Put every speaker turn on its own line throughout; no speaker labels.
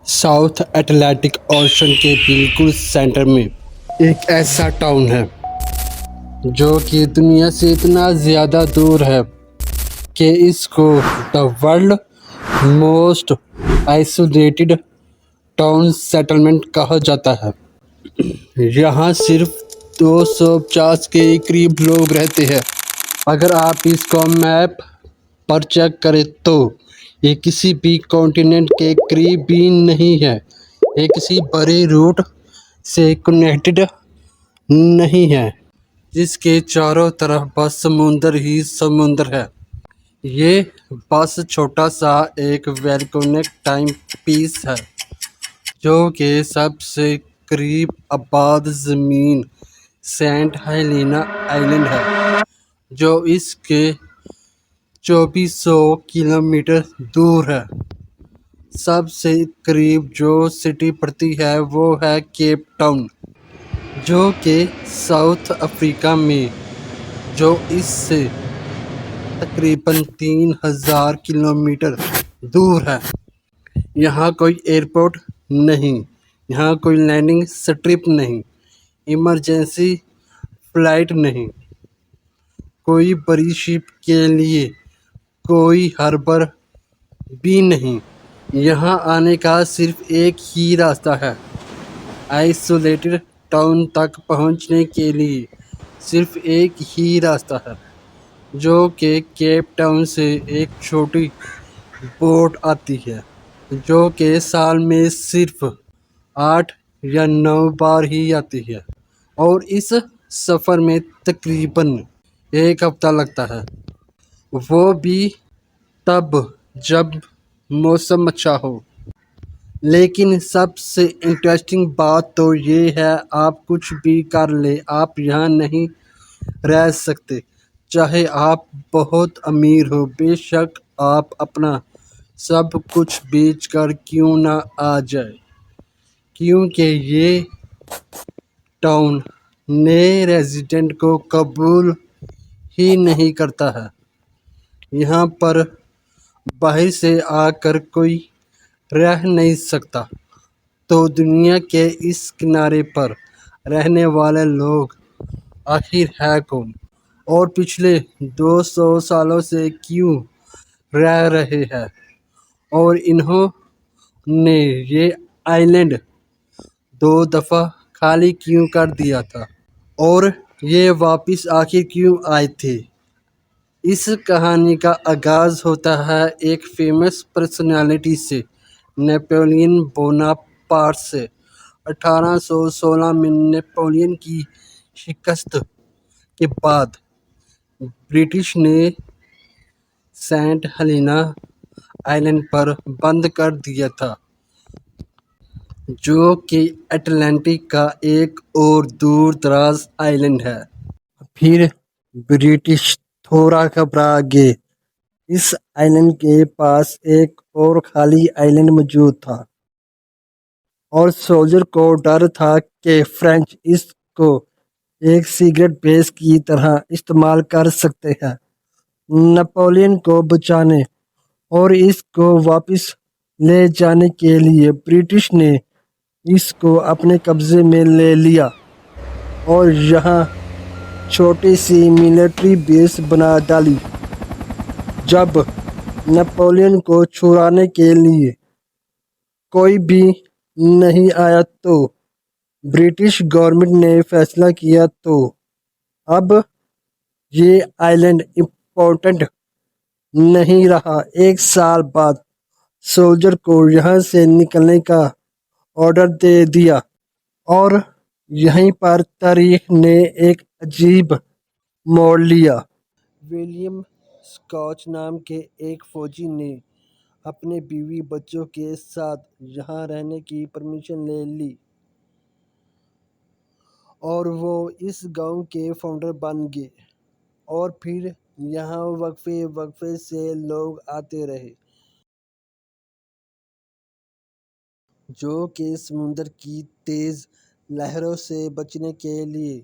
South Atlantic ocean के बिल्कुल centre में एक ऐसा टाउन है जो कि दुनिया से इतना ज़्यादा दूर है कि इसको the world most isolated town settlement कहा जाता है। यहाँ सिर्फ 250 के करीब लोग रहते हैं। अगर आप इसको मैप पर चेक करें तो ये किसी भी कॉन्टिनेंट के करीब भी नहीं है। ये किसी बड़े रूट से कनेक्टेड नहीं है जिसके चारों तरफ बस समुंदर ही समुंदर है। ये बस छोटा सा एक वोल्केनिक टाइम पीस है जो कि सबसे करीब आबाद ज़मीन सेंट हेलेना आइलैंड है जो इसके 2400 किलोमीटर दूर है। सबसे करीब जो सिटी पड़ती है वो है केप टाउन जो कि साउथ अफ्रीका में जो इससे तकरीबन 3000 किलोमीटर दूर है। यहाँ कोई एयरपोर्ट नहीं, यहाँ कोई लैंडिंग स्ट्रिप नहीं, इमरजेंसी फ़्लाइट नहीं, कोई बड़ी शिप के लिए कोई हार्बर भी नहीं। यहाँ आने का सिर्फ एक ही रास्ता है। आइसोलेटेड टाउन तक पहुँचने के लिए सिर्फ एक ही रास्ता है जो कि केप टाउन से एक छोटी बोट आती है जो कि साल में सिर्फ 8 या 9 बार ही आती है और इस सफ़र में तकरीबन एक हफ्ता लगता है, वो भी तब जब मौसम अच्छा हो। लेकिन सबसे इंटरेस्टिंग बात तो ये है आप कुछ भी कर ले आप यहाँ नहीं रह सकते। चाहे आप बहुत अमीर हो, बेशक आप अपना सब कुछ बेचकर क्यों ना आ जाए, क्योंकि ये टाउन नए रेजिडेंट को कबूल ही नहीं करता है। यहाँ पर बाहर से आकर कोई रह नहीं सकता। तो दुनिया के इस किनारे पर रहने वाले लोग आखिर है कौन और पिछले 200 सालों से क्यों रह रहे हैं और इन्होंने ये आइलैंड 2 दफ़ा खाली क्यों कर दिया था और ये वापस आखिर क्यों आए थे। इस कहानी का आगाज़ होता है एक फेमस पर्सनालिटी से, नेपोलियन बोनापार्ट से। 1816 में नेपोलियन की शिकस्त के बाद ब्रिटिश ने सेंट हेलेना आइलैंड पर बंद कर दिया था जो कि अटलांटिक का एक और दूर दराज आइलैंड है। फिर ब्रिटिश थोड़ा घबरा गए। इस आइलैंड के पास एक और खाली आइलैंड मौजूद था और सोल्जर को डर था कि फ्रेंच इसको एक सीक्रेट बेस की तरह इस्तेमाल कर सकते हैं। नेपोलियन को बचाने और इसको वापस ले जाने के लिए ब्रिटिश ने इसको अपने कब्जे में ले लिया और यहाँ छोटी सी मिलिट्री बेस बना डाली। जब नेपोलियन को छुड़ाने के लिए कोई भी नहीं आया तो ब्रिटिश गवर्नमेंट ने फैसला किया तो अब ये आइलैंड इम्पोर्टेंट नहीं रहा। 1 साल बाद सोल्जर को यहाँ से निकलने का ऑर्डर दे दिया और यहीं पर तारीख ने एक अजीब मोड़ लिया। विलियम स्कॉच नाम के एक फौजी ने अपने बीवी बच्चों के साथ यहाँ रहने की परमिशन ले ली और वो इस गांव के फाउंडर बन गए और फिर यहाँ वक्फे से लोग आते रहे जो कि समुंदर की तेज़ लहरों से बचने के लिए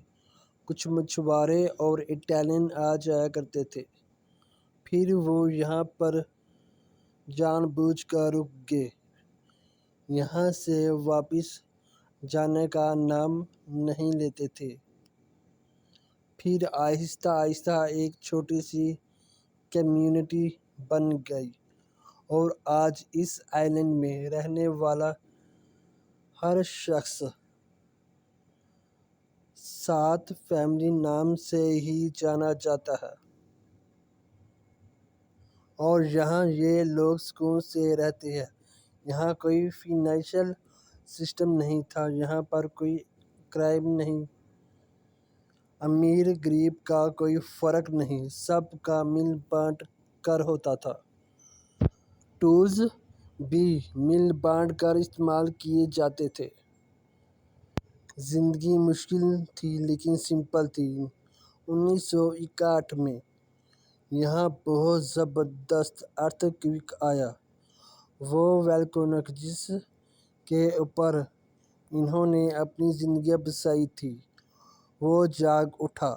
कुछ मछुआरे और इटालियन आ जाया करते थे। फिर वो यहाँ पर जानबूझकर रुक गए یہاں سے واپس جانے کا نام نہیں لیتے تھے۔ پھر آہستہ آہستہ ایک چھوٹی سی کمیونٹی بن گئی اور آج اس آئی لینڈ میں رہنے والا ہر شخص ساتھ فیملی نام سے ہی جانا جاتا ہے، اور یہاں یہ لوگ سکون سے رہتے ہیں۔ یہاں کوئی فائنینشیل سسٹم نہیں تھا، یہاں پر کوئی کرائم نہیں، امیر غریب کا کوئی فرق نہیں، سب کا مل بانٹ کر ہوتا تھا۔ ٹولز بھی مل بانٹ کر استعمال کیے جاتے تھے۔ زندگی مشکل تھی لیکن سمپل تھی۔ 1961 میں یہاں بہت زبردست ارتھ کویک آیا۔ وہ والکینو جس کے اوپر انہوں نے اپنی زندگیاں بسائی تھیں وہ جاگ اٹھا۔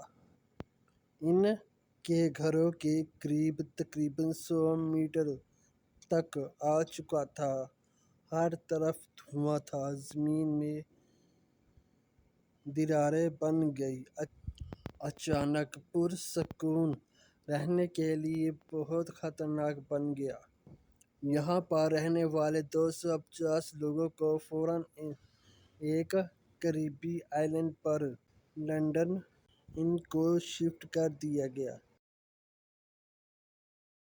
ان کے گھروں کے قریب تقریباً 100 میٹر تک آ چکا تھا۔ ہر طرف دھواں تھا، زمین میں دراریں بن گئی۔ اچانک پرسکون رہنے کے لیے بہت خطرناک بن گیا۔ یہاں پر رہنے والے 250 لوگوں کو فوراً ایک قریبی آئی لینڈ پر لنڈن ان کو شفٹ کر دیا گیا۔